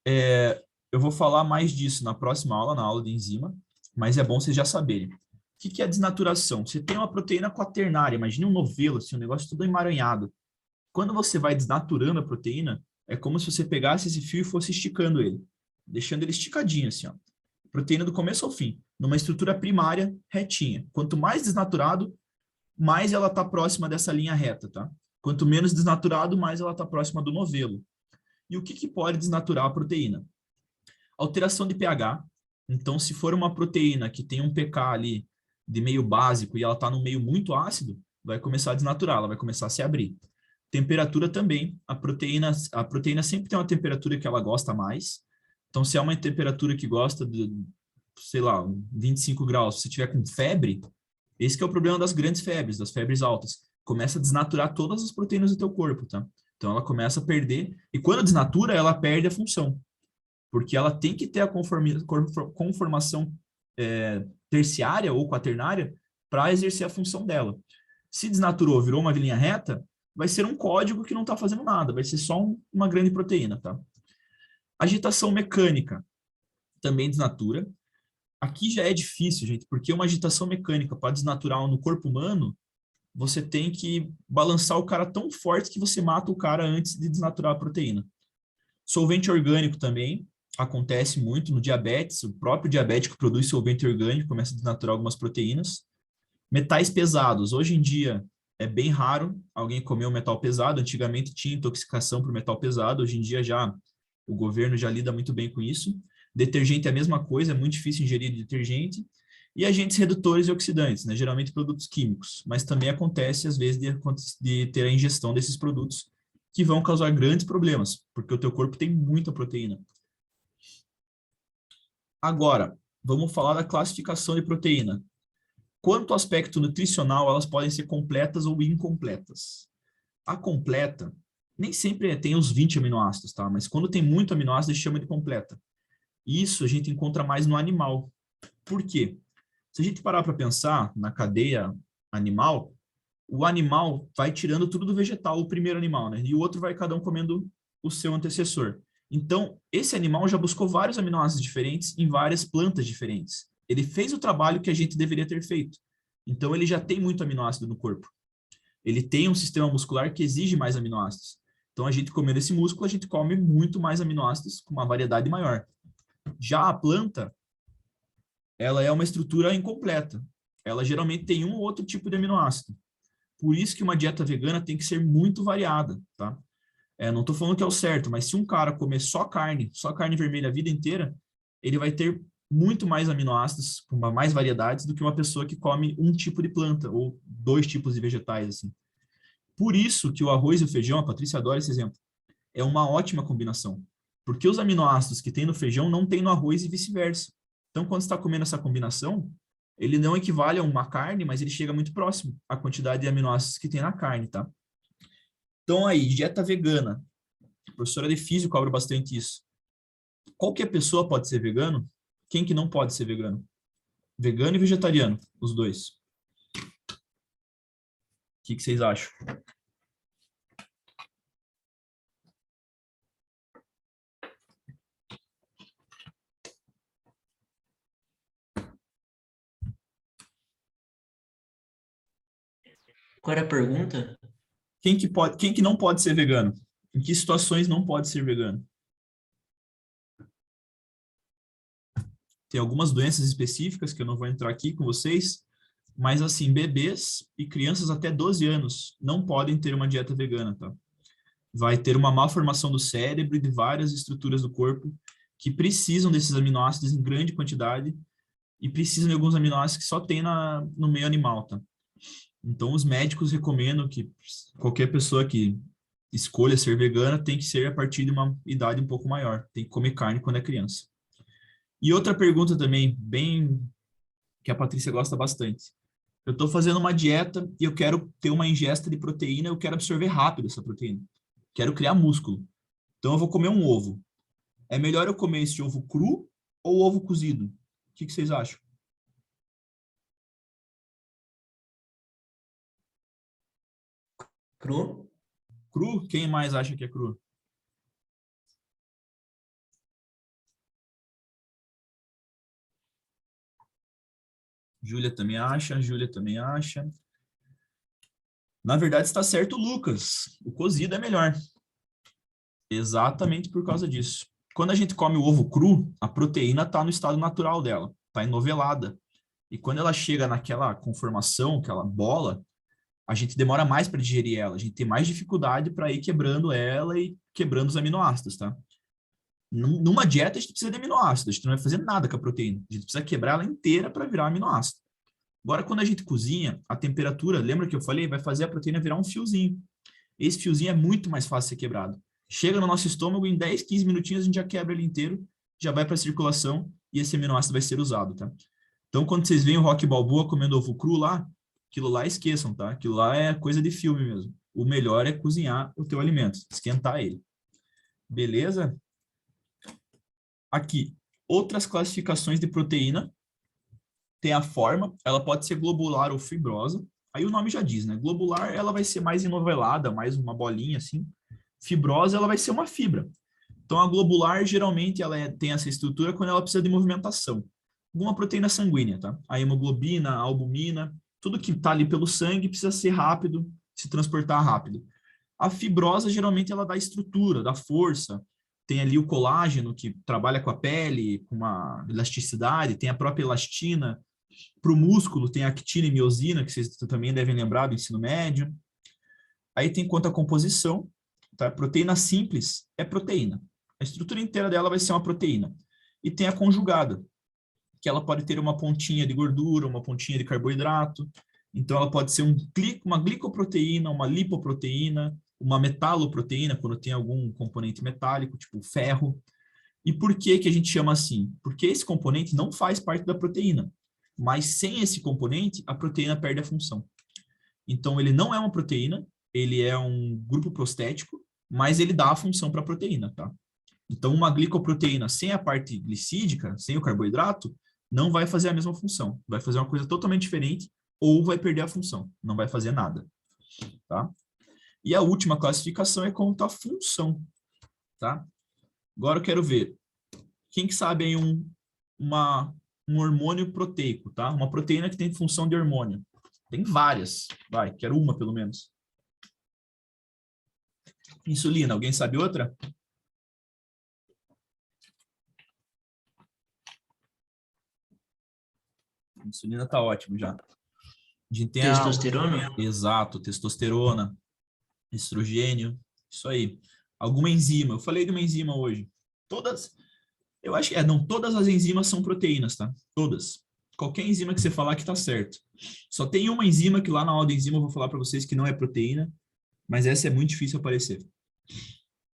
A: Eu vou falar mais disso na próxima aula, na aula de enzima, mas é bom vocês já saberem. O que é desnaturação? Você tem uma proteína quaternária, imagine um novelo, assim, um negócio todo emaranhado. Quando você vai desnaturando a proteína, é como se você pegasse esse fio e fosse esticando ele, deixando ele esticadinho, assim, ó. Proteína do começo ao fim, numa estrutura primária retinha. Quanto mais desnaturado, mais ela está próxima dessa linha reta, tá? Quanto menos desnaturado, mais ela está próxima do novelo. E o que pode desnaturar a proteína? Alteração de pH. Então, se for uma proteína que tem um pK ali de meio básico e ela está no meio muito ácido, vai começar a desnaturar, ela vai começar a se abrir. Temperatura também. A proteína sempre tem uma temperatura que ela gosta mais. Então, se é uma temperatura que gosta de, sei lá, 25 graus, se tiver com febre, esse que é o problema das grandes febres, das febres altas. Começa a desnaturar todas as proteínas do teu corpo, tá? Então, ela começa a perder. E quando desnatura, ela perde a função. Porque ela tem que ter a conformação terciária ou quaternária para exercer a função dela. Se desnaturou, virou uma linha reta, vai ser um código que não está fazendo nada, vai ser só uma grande proteína, tá? Agitação mecânica também desnatura. Aqui já é difícil, gente, porque uma agitação mecânica para desnaturar no corpo humano, você tem que balançar o cara tão forte que você mata o cara antes de desnaturar a proteína. Solvente orgânico também acontece muito no diabetes, o próprio diabético produz solvente orgânico, começa a desnaturar algumas proteínas. Metais pesados, hoje em dia é bem raro alguém comer um metal pesado, antigamente tinha intoxicação por metal pesado, hoje em dia já o governo já lida muito bem com isso. Detergente é a mesma coisa, é muito difícil ingerir detergente. E agentes redutores e oxidantes, né? Geralmente produtos químicos, mas também acontece às vezes de ter a ingestão desses produtos que vão causar grandes problemas, porque o teu corpo tem muita proteína. Agora, vamos falar da classificação de proteína. Quanto ao aspecto nutricional, elas podem ser completas ou incompletas. A completa, nem sempre tem os 20 aminoácidos, tá? Mas quando tem muito aminoácido, a gente chama de completa. Isso a gente encontra mais no animal. Por quê? Se a gente parar para pensar na cadeia animal, o animal vai tirando tudo do vegetal, o primeiro animal, né? E o outro vai cada um comendo o seu antecessor. Então, esse animal já buscou vários aminoácidos diferentes em várias plantas diferentes. Ele fez o trabalho que a gente deveria ter feito. Então, ele já tem muito aminoácido no corpo. Ele tem um sistema muscular que exige mais aminoácidos. Então, a gente comendo esse músculo, a gente come muito mais aminoácidos com uma variedade maior. Já a planta, ela é uma estrutura incompleta. Ela geralmente tem um ou outro tipo de aminoácido. Por isso que uma dieta vegana tem que ser muito variada, tá? Não estou falando que é o certo, mas se um cara comer só carne vermelha a vida inteira, ele vai ter muito mais aminoácidos, com mais variedades, do que uma pessoa que come um tipo de planta, ou 2 tipos de vegetais, assim. Por isso que o arroz e o feijão, a Patrícia adora esse exemplo, é uma ótima combinação. Porque os aminoácidos que tem no feijão não tem no arroz e vice-versa. Então, quando você está comendo essa combinação, ele não equivale a uma carne, mas ele chega muito próximo à quantidade de aminoácidos que tem na carne, tá? Então, aí, dieta vegana. A professora de física cobra bastante isso. Qualquer pessoa pode ser vegano? Quem que não pode ser vegano? Vegano e vegetariano, os dois. que vocês acham?
C: Qual era a pergunta?
A: Quem que não pode ser vegano? Em que situações não pode ser vegano? Tem algumas doenças específicas que eu não vou entrar aqui com vocês, mas assim, bebês e crianças até 12 anos não podem ter uma dieta vegana, tá? Vai ter uma malformação do cérebro e de várias estruturas do corpo que precisam desses aminoácidos em grande quantidade e precisam de alguns aminoácidos que só tem no meio animal, tá? Então, os médicos recomendam que qualquer pessoa que escolha ser vegana tem que ser a partir de uma idade um pouco maior, tem que comer carne quando é criança. E outra pergunta também, bem que a Patrícia gosta bastante. Eu estou fazendo uma dieta e eu quero ter uma ingesta de proteína, eu quero absorver rápido essa proteína. Quero criar músculo. Então eu vou comer um ovo. É melhor eu comer esse ovo cru ou ovo cozido? O que vocês acham?
C: Cru?
A: Cru? Quem mais acha que é cru? Júlia também acha, Júlia também acha. Na verdade, está certo, Lucas. O cozido é melhor. Exatamente por causa disso. Quando a gente come o ovo cru, a proteína está no estado natural dela, está enovelada. E quando ela chega naquela conformação, aquela bola, a gente demora mais para digerir ela, a gente tem mais dificuldade para ir quebrando ela e quebrando os aminoácidos, tá? Numa dieta, a gente precisa de aminoácidos, a gente não vai fazer nada com a proteína, a gente precisa quebrar ela inteira para virar aminoácido. Agora, quando a gente cozinha, a temperatura, lembra que eu falei, vai fazer a proteína virar um fiozinho. Esse fiozinho é muito mais fácil de ser quebrado. Chega no nosso estômago, em 10, 15 minutinhos, a gente já quebra ele inteiro, já vai para a circulação e esse aminoácido vai ser usado, tá? Então, quando vocês veem o Rocky Balboa comendo ovo cru lá, aquilo lá esqueçam, tá? Aquilo lá é coisa de filme mesmo. O melhor é cozinhar o teu alimento, esquentar ele. Beleza? Aqui, outras classificações de proteína. Tem a forma, ela pode ser globular ou fibrosa. Aí o nome já diz, né? Globular, ela vai ser mais enovelada, mais uma bolinha assim. Fibrosa, ela vai ser uma fibra. Então, a globular, geralmente, tem essa estrutura quando ela precisa de movimentação. Alguma proteína sanguínea, tá? A hemoglobina, a albumina, tudo que está ali pelo sangue precisa ser rápido, se transportar rápido. A fibrosa, geralmente, ela dá estrutura, dá força. Tem ali o colágeno, que trabalha com a pele, com uma elasticidade, tem a própria elastina. Para o músculo, tem a actina e miosina, que vocês também devem lembrar do ensino médio. Aí tem quanto à composição, tá? Proteína simples é proteína. A estrutura inteira dela vai ser uma proteína. E tem a conjugada, que ela pode ter uma pontinha de gordura, uma pontinha de carboidrato. Então, ela pode ser uma glicoproteína, uma lipoproteína, uma metaloproteína, quando tem algum componente metálico, tipo ferro. E por que que a gente chama assim? Porque esse componente não faz parte da proteína. Mas sem esse componente, a proteína perde a função. Então, ele não é uma proteína, ele é um grupo prostético, mas ele dá a função para a proteína, tá? Então, uma glicoproteína sem a parte glicídica, sem o carboidrato, não vai fazer a mesma função. Vai fazer uma coisa totalmente diferente ou vai perder a função. Não vai fazer nada, tá? E a última classificação é quanto à função, tá? Agora eu quero ver. Quem que sabe aí um hormônio proteico, tá? Uma proteína que tem função de hormônio. Tem várias. Vai, quero uma pelo menos. Insulina, alguém sabe outra? Insulina tá ótimo já. A gente tem
C: Testosterona?
A: Exato, testosterona, estrogênio, isso aí. Alguma enzima. Eu falei de uma enzima hoje. Todas, eu acho que não, todas as enzimas são proteínas, tá? Todas. Qualquer enzima que você falar que tá certo. Só tem uma enzima que lá na aula de enzima eu vou falar para vocês que não é proteína, mas essa é muito difícil aparecer.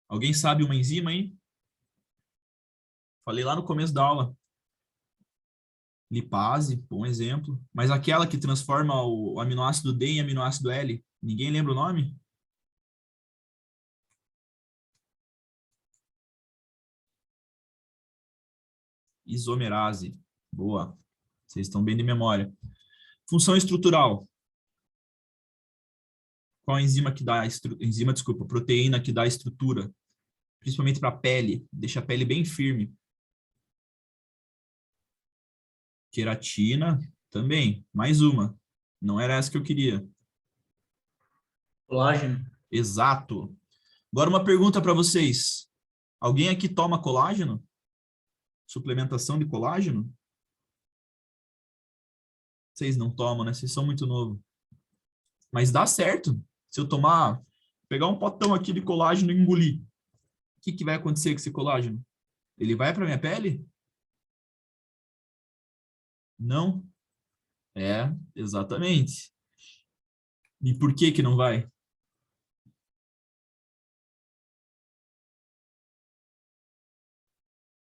A: Alguém sabe uma enzima aí? Falei lá no começo da aula. Lipase, bom exemplo. Mas aquela que transforma o aminoácido D em aminoácido L, ninguém lembra o nome? Isomerase. Boa. Vocês estão bem de memória. Função estrutural. Qual enzima que dá proteína que dá estrutura, principalmente para a pele, deixa a pele bem firme? Queratina, também. Mais uma. Não era essa que eu queria.
C: Colágeno.
A: Exato. Agora uma pergunta para vocês. Alguém aqui toma colágeno? Suplementação de colágeno? Vocês não tomam, né? Vocês são muito novos. Mas dá certo. Se eu pegar um potão aqui de colágeno e engolir, o que vai acontecer com esse colágeno? Ele vai para minha pele? Não? Exatamente. E por que não vai?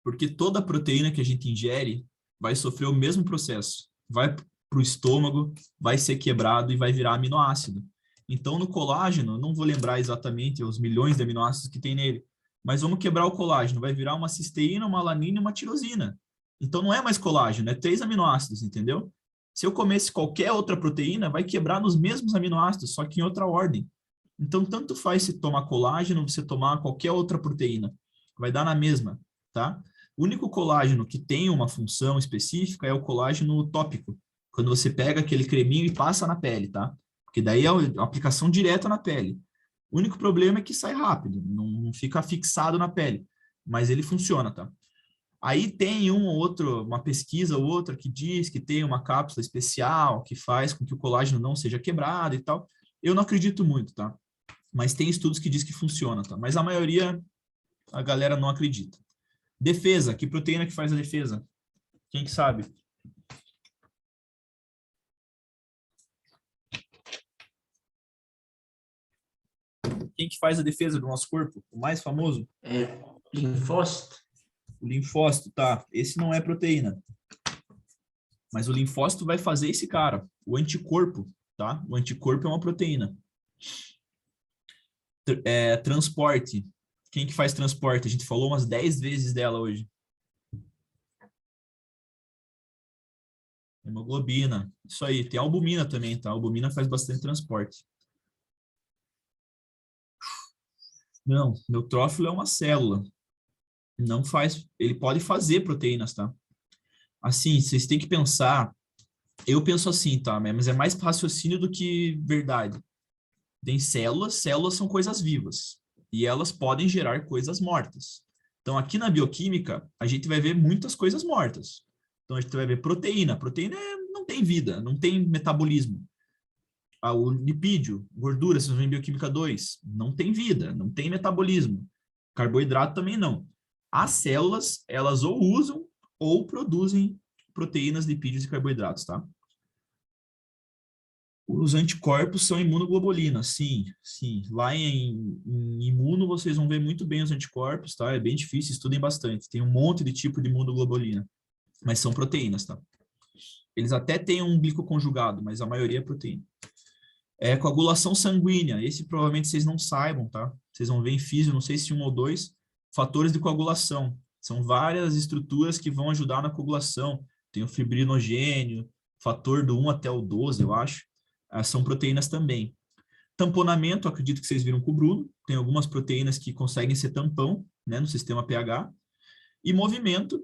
A: Porque toda proteína que a gente ingere vai sofrer o mesmo processo. Vai para o estômago, vai ser quebrado e vai virar aminoácido. Então, no colágeno, eu não vou lembrar exatamente os milhões de aminoácidos que tem nele, mas vamos quebrar o colágeno, vai virar uma cisteína, uma alanina e uma tirosina. Então, não é mais colágeno, é 3 aminoácidos, entendeu? Se eu comesse qualquer outra proteína, vai quebrar nos mesmos aminoácidos, só que em outra ordem. Então, tanto faz se tomar colágeno, você tomar qualquer outra proteína, vai dar na mesma, tá? O único colágeno que tem uma função específica é o colágeno tópico, quando você pega aquele creminho e passa na pele, tá? Porque daí é a aplicação direta na pele. O único problema é que sai rápido, não fica fixado na pele, mas ele funciona, tá? Aí tem uma pesquisa ou outra que diz que tem uma cápsula especial que faz com que o colágeno não seja quebrado e tal. Eu não acredito muito, tá? Mas tem estudos que diz que funciona, tá? Mas a maioria, a galera não acredita. Defesa, que proteína que faz a defesa? Quem que sabe? Quem que faz a defesa do nosso corpo? O mais famoso?
C: Linfócito.
A: O linfócito, tá. Esse não é proteína. Mas o linfócito vai fazer esse cara, o anticorpo, tá? O anticorpo é uma proteína. Transporte. Quem que faz transporte? A gente falou umas 10 vezes dela hoje. Hemoglobina. Isso aí. Tem albumina também, tá? A albumina faz bastante transporte. Não, neutrófilo é uma célula. Não faz... Ele pode fazer proteínas, tá? Assim, vocês têm que pensar... Eu penso assim, tá? Mas é mais raciocínio do que verdade. Tem células. Células são coisas vivas. E elas podem gerar coisas mortas. Então, aqui na bioquímica, a gente vai ver muitas coisas mortas. Então, a gente vai ver proteína. Proteína não tem vida, não tem metabolismo. O lipídio, gordura, vocês vão ver em bioquímica 2, não tem vida, não tem metabolismo. Carboidrato também não. As células, elas ou usam ou produzem proteínas, lipídios e carboidratos, tá? Os anticorpos são imunoglobulinas, sim, sim. Lá em imuno vocês vão ver muito bem os anticorpos, tá? É bem difícil, estudem bastante. Tem um monte de tipo de imunoglobulina, mas são proteínas, tá? Eles até têm um glicoconjugado, mas a maioria é proteína. Coagulação sanguínea, esse provavelmente vocês não saibam, tá? Vocês vão ver em físio, não sei se 1 ou 2, fatores de coagulação. São várias estruturas que vão ajudar na coagulação. Tem o fibrinogênio, fator do 1 até o 12, eu acho. São proteínas também. Tamponamento, acredito que vocês viram com o Bruno. Tem algumas proteínas que conseguem ser tampão, né, no sistema pH. E movimento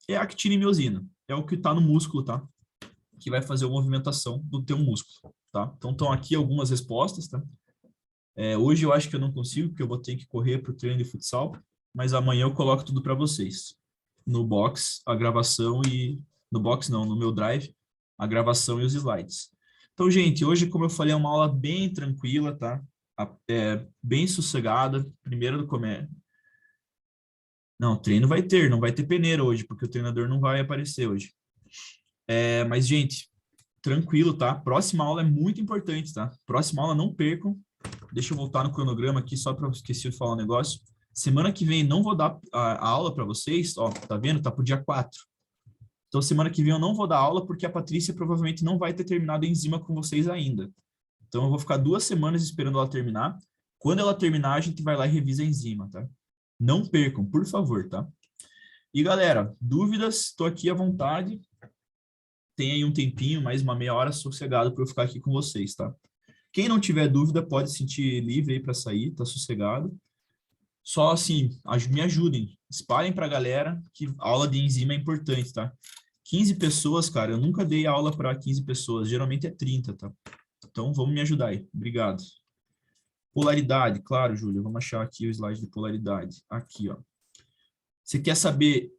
A: é actina e miosina. É o que está no músculo, tá? Que vai fazer a movimentação do teu músculo, tá? Então, estão aqui algumas respostas, tá? Hoje eu acho que eu não consigo, porque eu vou ter que correr para o treino de futsal, mas amanhã eu coloco tudo para vocês. No box, a gravação e... No box não, no meu drive, a gravação e os slides. Então, gente, hoje, como eu falei, é uma aula bem tranquila, tá? Bem sossegada. Primeiro do começo. Não, treino vai ter, não vai ter peneira hoje, porque o treinador não vai aparecer hoje. Mas, gente, tranquilo, tá? Próxima aula é muito importante, tá? Próxima aula não percam. Deixa eu voltar no cronograma aqui, só para eu esqueci de falar um negócio. Semana que vem não vou dar a aula para vocês, ó, tá vendo? Tá pro dia 4. Então, semana que vem eu não vou dar aula, porque a Patrícia provavelmente não vai ter terminado a enzima com vocês ainda. Então, eu vou ficar 2 semanas esperando ela terminar. Quando ela terminar, a gente vai lá e revisa a enzima, tá? Não percam, por favor, tá? E, galera, dúvidas? Estou aqui à vontade. Tem aí um tempinho, mais uma meia hora sossegado para eu ficar aqui com vocês, tá? Quem não tiver dúvida pode se sentir livre aí para sair, tá sossegado. Só assim, me ajudem, espalhem para a galera que a aula de enzima é importante, tá? 15 pessoas, cara, eu nunca dei aula para 15 pessoas, geralmente é 30, tá? Então vamos me ajudar aí, obrigado. Polaridade, claro, Júlia, vamos achar aqui o slide de polaridade. Aqui, ó. Você quer saber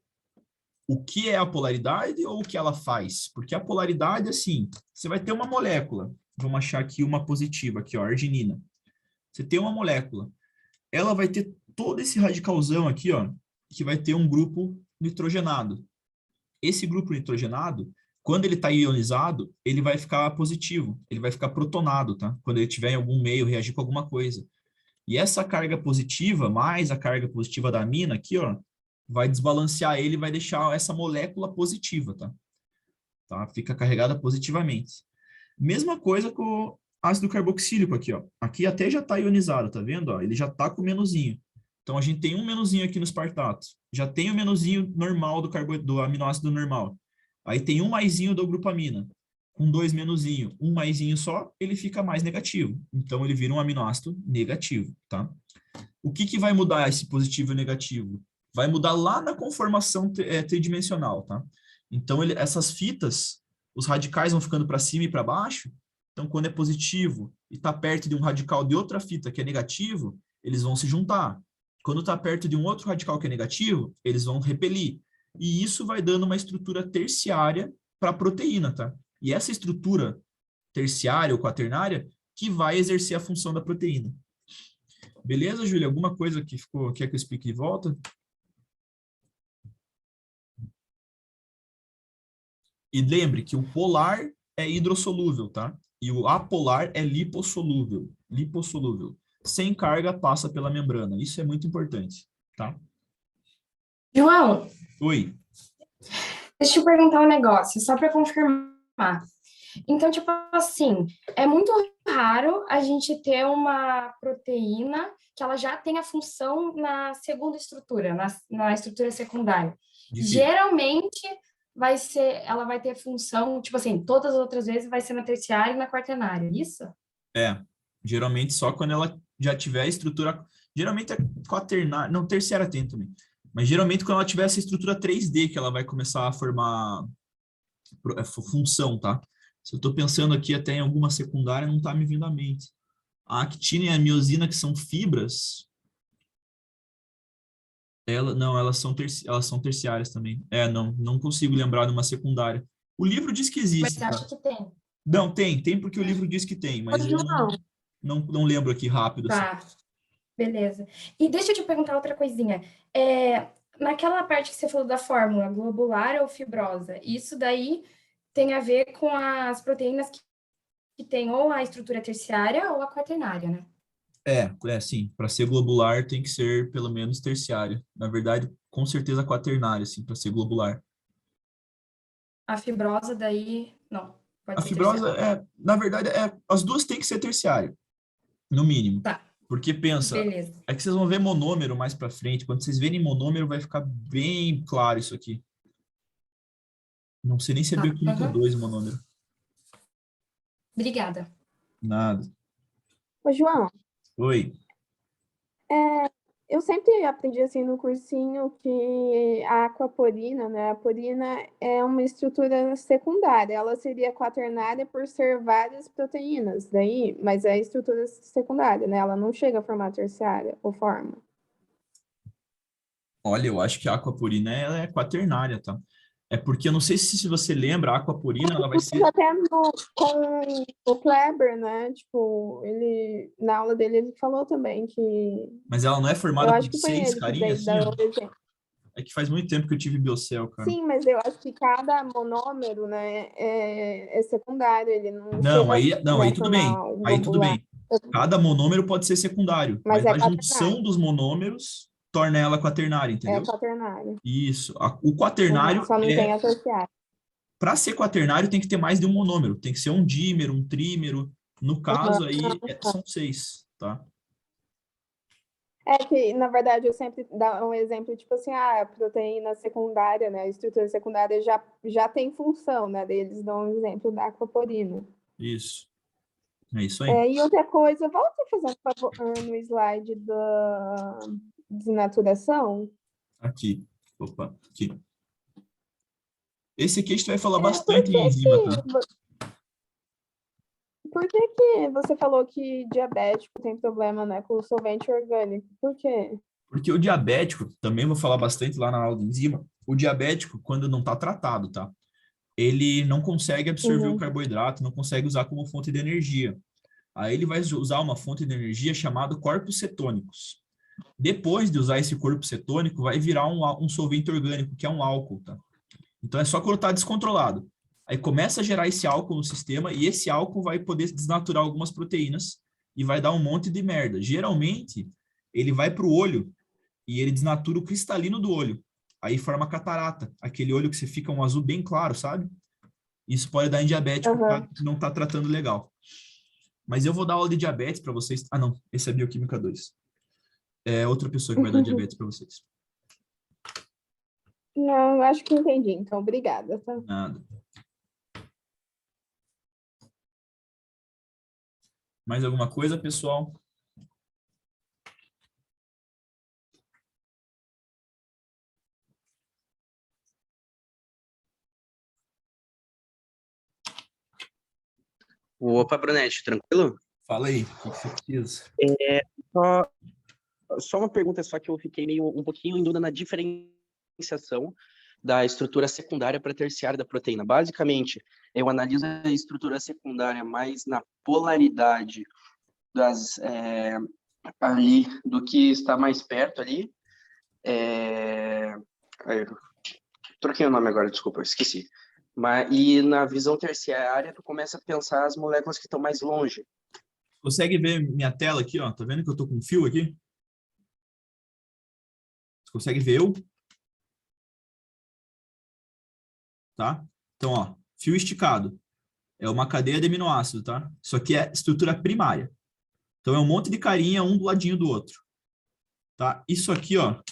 A: o que é a polaridade ou o que ela faz? Porque a polaridade, assim, você vai ter uma molécula, vamos achar aqui uma positiva, aqui, ó, arginina. Você tem uma molécula, ela vai ter todo esse radicalzão aqui, ó, que vai ter um grupo nitrogenado. Esse grupo nitrogenado, quando ele está ionizado, ele vai ficar positivo, ele vai ficar protonado, tá? Quando ele estiver em algum meio, reagir com alguma coisa. E essa carga positiva, mais a carga positiva da amina aqui, ó, vai desbalancear ele, vai deixar essa molécula positiva, tá? Fica carregada positivamente. Mesma coisa com o ácido carboxílico aqui, ó. Aqui até já está ionizado, tá vendo? Ó? Ele já está com menuzinho. Então, a gente tem um menuzinho aqui no espartato. Já tem o menuzinho normal do aminoácido normal. Aí tem um maisinho do grupamina. Com 2 menuzinho, um maisinho só, ele fica mais negativo. Então, ele vira um aminoácido negativo, tá? O que vai mudar esse positivo e negativo? Vai mudar lá na conformação tridimensional, tá? Então, essas fitas, os radicais vão ficando para cima e para baixo. Então, quando é positivo e está perto de um radical de outra fita que é negativo, eles vão se juntar. Quando está perto de um outro radical que é negativo, eles vão repelir. E isso vai dando uma estrutura terciária para a proteína, tá? E essa estrutura terciária ou quaternária que vai exercer a função da proteína. Beleza, Júlia? Alguma coisa que quer que eu explique de volta? E lembre que o polar é hidrossolúvel, tá? E o apolar é lipossolúvel. Lipossolúvel. Sem carga, passa pela membrana. Isso é muito importante, tá?
E: João,
A: Oi.
E: deixa eu perguntar um negócio, só para confirmar. Então, tipo assim, é muito raro a gente ter uma proteína que ela já tem a função na segunda estrutura, na estrutura secundária.
A: Difícil.
E: Geralmente ela vai ter função, tipo assim, todas as outras vezes vai ser na terciária e na quaternária, isso?
A: Geralmente só quando ela já tiver a estrutura, geralmente é quaternária, não, terciária tem também, mas geralmente quando ela tiver essa estrutura 3D que ela vai começar a formar função, tá? Se eu estou pensando aqui até em alguma secundária, não está me vindo à mente. A actina e a miosina, que são fibras, elas são terciárias também. Não consigo lembrar de uma secundária. O livro diz que
E: Mas
A: existe,
E: você
A: tá?
E: acha que tem?
A: Não, tem porque o livro diz que tem, mas eu não lembro aqui rápido. Assim.
E: Tá, beleza. E deixa eu te perguntar outra coisinha. Naquela parte que você falou da fórmula, globular ou fibrosa, isso daí tem a ver com as proteínas que têm ou a estrutura terciária ou a quaternária, né?
A: Sim. Para ser globular tem que ser pelo menos terciária. Na verdade, com certeza quaternária, assim, para ser globular.
E: A fibrosa daí, não,
A: A
E: pode ser
A: fibrosa
E: terciária.
A: na verdade, as duas têm que ser terciária, no mínimo.
E: Tá,
A: Porque pensa,
E: beleza.
A: é que vocês vão ver monômero mais para frente. Quando vocês verem monômero, vai ficar bem claro isso aqui. Não sei nem se é bioquímica 2 o monômero.
E: Obrigada.
A: Nada.
D: Ô, João,
A: Oi.
D: eu sempre aprendi assim no cursinho que a aquaporina, né? A porina é uma estrutura secundária. Ela seria quaternária por ser várias proteínas, daí, mas é estrutura secundária, né? Ela não chega a formar terciária ou forma.
A: Olha, eu acho que a aquaporina ela é quaternária, tá? É porque eu não sei se você lembra, a aquaporina ela vai ser.
D: Até com o Kleber, né? Tipo, ele na aula dele ele falou também que
A: Mas ela não é
D: eu
A: formada por
D: acho que foi
A: 6
D: ele que
A: carinhas assim,
D: deu
A: ó.
D: o exemplo.
A: É que faz muito tempo que eu tive biocel, cara.
D: Sim, mas eu acho que cada monômero, né, é secundário, ele não
A: Não,
D: chega,
A: aí
D: né,
A: tudo bem.
D: formar um
A: Aí tudo
D: globular.
A: bem. Cada monômero pode ser secundário,
D: Mas
A: mas
D: é
A: a junção
D: quaternário.
A: dos monômeros torna ela quaternária,
D: É
A: entendeu?
D: quaternário.
A: Isso. O quaternário
D: Só não tem a terciária.
A: para ser quaternário tem que ter mais de um monômero, tem que ser um dímero, um trímero. No caso aí são 6, tá?
D: É que, na verdade, eu sempre dou um exemplo, tipo assim, a proteína secundária, né, a estrutura secundária já tem função, né, eles dão um exemplo da aquaporina.
A: Isso. É isso aí.
D: E outra coisa, volta a fazer um favor no slide da desnaturação.
A: Aqui. Opa, aqui. Esse aqui a gente vai falar
D: Por
A: bastante em
D: que
A: enzima, tá?
D: por que você falou que diabético tem problema, né, com o solvente orgânico? Por quê?
A: Porque o diabético, também vou falar bastante lá na aula de enzima, o diabético, quando não está tratado, tá? Ele não consegue absorver o carboidrato, não consegue usar como fonte de energia. Aí ele vai usar uma fonte de energia chamada corpos cetônicos. Depois de usar esse corpo cetônico, vai virar um solvente orgânico, que é um álcool, tá? Então é só quando está descontrolado. Aí começa a gerar esse álcool no sistema e esse álcool vai poder desnaturar algumas proteínas e vai dar um monte de merda. Geralmente, ele vai para o olho e ele desnatura o cristalino do olho. Aí forma catarata, aquele olho que você fica um azul bem claro, sabe? Isso pode dar em diabético, que não está tratando legal. Mas eu vou dar aula de diabetes para vocês. Ah, não, esse é Bioquímica 2. É outra pessoa que vai dar diabetes para vocês.
D: Não, acho que entendi, então obrigada, tá?
A: Nada. Mais alguma coisa, pessoal?
F: Opa, Brunetti, tranquilo?
A: Fala aí, o que você precisa?
F: Só uma pergunta, só que eu fiquei um pouquinho em dúvida na diferenciação da estrutura secundária para terciária da proteína. Basicamente, eu analiso a estrutura secundária mais na polaridade ali do que está mais perto ali. Troquei o nome agora, desculpa, esqueci. E na visão terciária, tu começa a pensar as moléculas que estão mais longe.
A: Consegue ver minha tela aqui, ó? Tá vendo que eu tô com um fio aqui? Você consegue ver eu? Tá? Então, ó, fio esticado. É uma cadeia de aminoácidos, tá? Isso aqui é estrutura primária. Então, é um monte de carinha, um do ladinho do outro. Tá? Isso aqui, ó,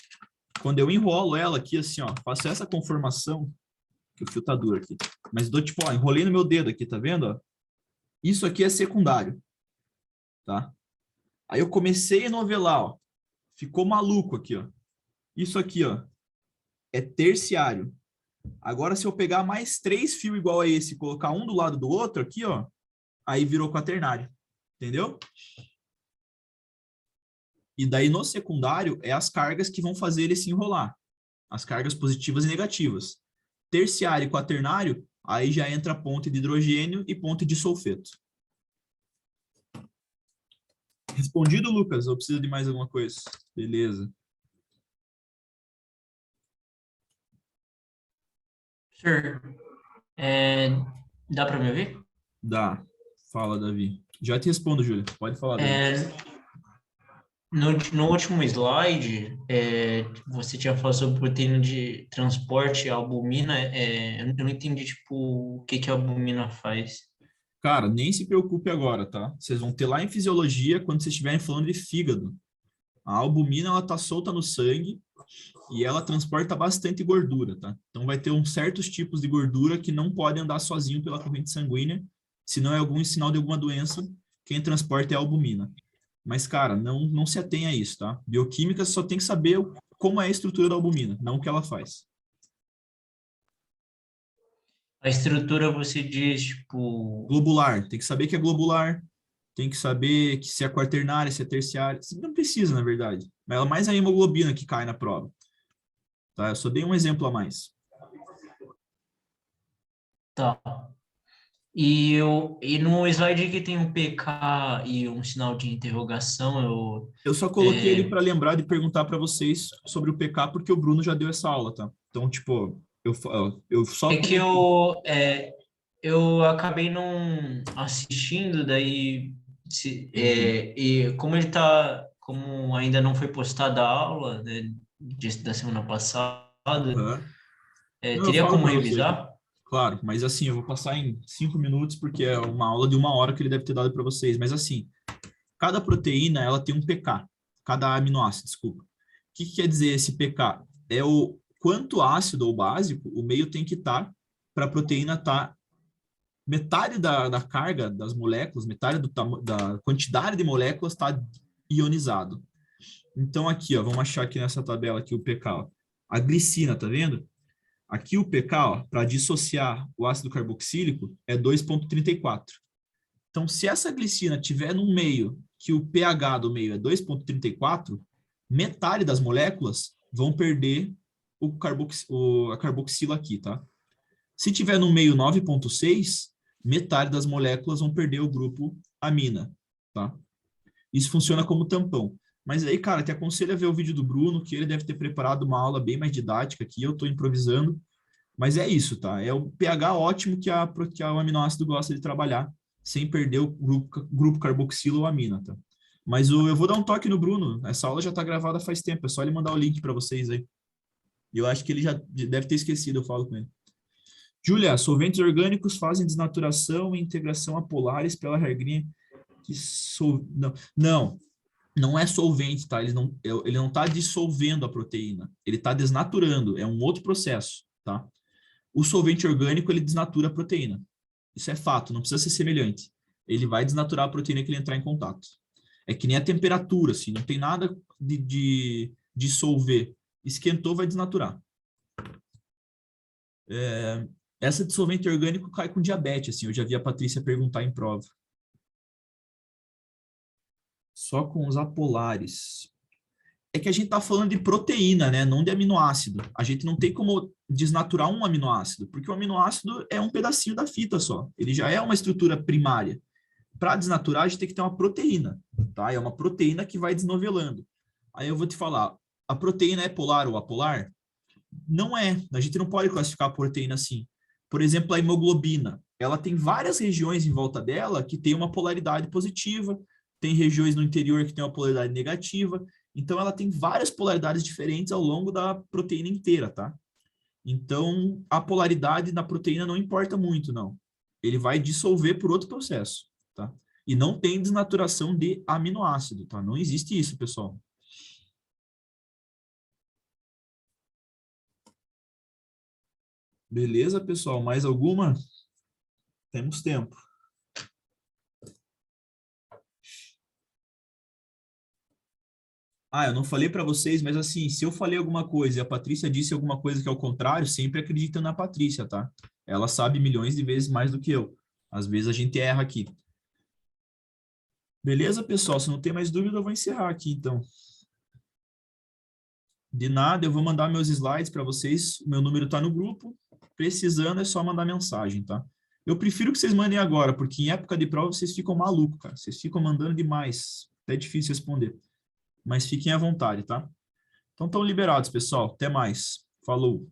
A: quando eu enrolo ela aqui, assim, ó, faço essa conformação, que o fio tá duro aqui, mas dou tipo, ó, enrolei no meu dedo aqui, tá vendo, ó? Isso aqui é secundário, tá? Aí eu comecei a novelar, ó, ficou maluco aqui, ó. Isso aqui, ó, é terciário. Agora, se eu pegar mais 3 fios igual a esse e colocar um do lado do outro aqui, ó, aí virou quaternário, entendeu? E daí, no secundário, é as cargas que vão fazer ele se enrolar. As cargas positivas e negativas. Terciário e quaternário, aí já entra ponte de hidrogênio e ponte de sulfeto. Respondido, Lucas? Ou precisa de mais alguma coisa? Beleza.
C: Sir, dá para me ouvir?
A: Dá. Fala, Davi. Já te respondo, Júlia. Pode falar, Davi.
C: No último slide, você tinha falado sobre proteína de transporte, albumina. Eu não entendi, tipo, o que a albumina faz.
A: Cara, nem se preocupe agora, tá? Vocês vão ter lá em fisiologia quando vocês estiverem falando de fígado. A albumina, ela tá solta no sangue e ela transporta bastante gordura, tá? Então vai ter certos tipos de gordura que não podem andar sozinho pela corrente sanguínea, senão é algum sinal de alguma doença. Quem transporta é a albumina. Mas, cara, não se atenha a isso, tá? Bioquímica só tem que saber como é a estrutura da albumina, não o que ela faz.
C: A estrutura você diz, tipo...
A: Globular, tem que saber que é globular, tem que saber que se é quaternária, se é terciária. Não precisa, na verdade. Mas ela mais a hemoglobina que cai na prova. Tá? Eu só dei um exemplo a mais.
C: Tá. E no slide que tem um PK e um sinal de interrogação,
A: eu só coloquei ele para lembrar de perguntar para vocês sobre o PK, porque o Bruno já deu essa aula, tá? Então, tipo, eu só...
C: É que eu acabei não assistindo, daí... e como ainda não foi postada a aula, né, da semana passada, teria como revisar?
A: Claro, mas assim, eu vou passar em 5 minutos, porque é uma aula de 1 hora que ele deve ter dado para vocês. Mas assim, cada proteína, ela tem um pK, cada aminoácido, desculpa. O que quer dizer esse pK? É o quanto ácido ou básico o meio tem que estar para a proteína estar metade da carga das moléculas, metade da quantidade de moléculas está ionizado. Então, aqui, ó, vamos achar aqui nessa tabela aqui o pK. Ó. A glicina, tá vendo? Aqui o pK, para dissociar o ácido carboxílico, é 2,34. Então, se essa glicina tiver num meio que o pH do meio é 2,34, metade das moléculas vão perder a carboxila aqui, tá? Se tiver no meio 9,6, metade das moléculas vão perder o grupo amina, tá? Isso funciona como tampão. Mas aí, cara, te aconselho a ver o vídeo do Bruno, que ele deve ter preparado uma aula bem mais didática aqui, eu tô improvisando. Mas é isso, tá? É o pH ótimo que o aminoácido gosta de trabalhar, sem perder o grupo carboxila ou amina, tá? Mas eu vou dar um toque no Bruno, essa aula já tá gravada faz tempo, é só ele mandar o link para vocês aí. E eu acho que ele já deve ter esquecido, eu falo com ele. Júlia, solventes orgânicos fazem desnaturação e integração apolares pela regrinha que não é solvente, tá? Ele não está dissolvendo a proteína, ele está desnaturando, é um outro processo, tá? O solvente orgânico, ele desnatura a proteína. Isso é fato, não precisa ser semelhante. Ele vai desnaturar a proteína que ele entrar em contato. É que nem a temperatura, assim, não tem nada de dissolver. Esquentou, vai desnaturar. Essa de solvente orgânico cai com diabetes, assim, eu já vi a Patrícia perguntar em prova. Só com os apolares. É que a gente está falando de proteína, né? Não de aminoácido. A gente não tem como desnaturar um aminoácido, porque o aminoácido é um pedacinho da fita só. Ele já é uma estrutura primária. Para desnaturar, a gente tem que ter uma proteína, tá? É uma proteína que vai desnovelando. Aí eu vou te falar, a proteína é polar ou apolar? Não é. A gente não pode classificar a proteína assim. Por exemplo, a hemoglobina. Ela tem várias regiões em volta dela que tem uma polaridade positiva, tem regiões no interior que tem uma polaridade negativa. Então, ela tem várias polaridades diferentes ao longo da proteína inteira, tá? Então, a polaridade da proteína não importa muito, não. Ele vai dissolver por outro processo, tá? E não tem desnaturação de aminoácido, tá? Não existe isso, pessoal. Beleza, pessoal? Mais alguma? Temos tempo. Eu não falei para vocês, mas assim, se eu falei alguma coisa e a Patrícia disse alguma coisa que é o contrário, sempre acredita na Patrícia, tá? Ela sabe milhões de vezes mais do que eu. Às vezes a gente erra aqui. Beleza, pessoal? Se não tem mais dúvida, eu vou encerrar aqui, então. De nada, eu vou mandar meus slides para vocês. O meu número está no grupo. Precisando, é só mandar mensagem, tá? Eu prefiro que vocês mandem agora, porque em época de prova vocês ficam malucos, cara. Vocês ficam mandando demais. Até é difícil responder. Mas fiquem à vontade, tá? Então, estão liberados, pessoal. Até mais. Falou.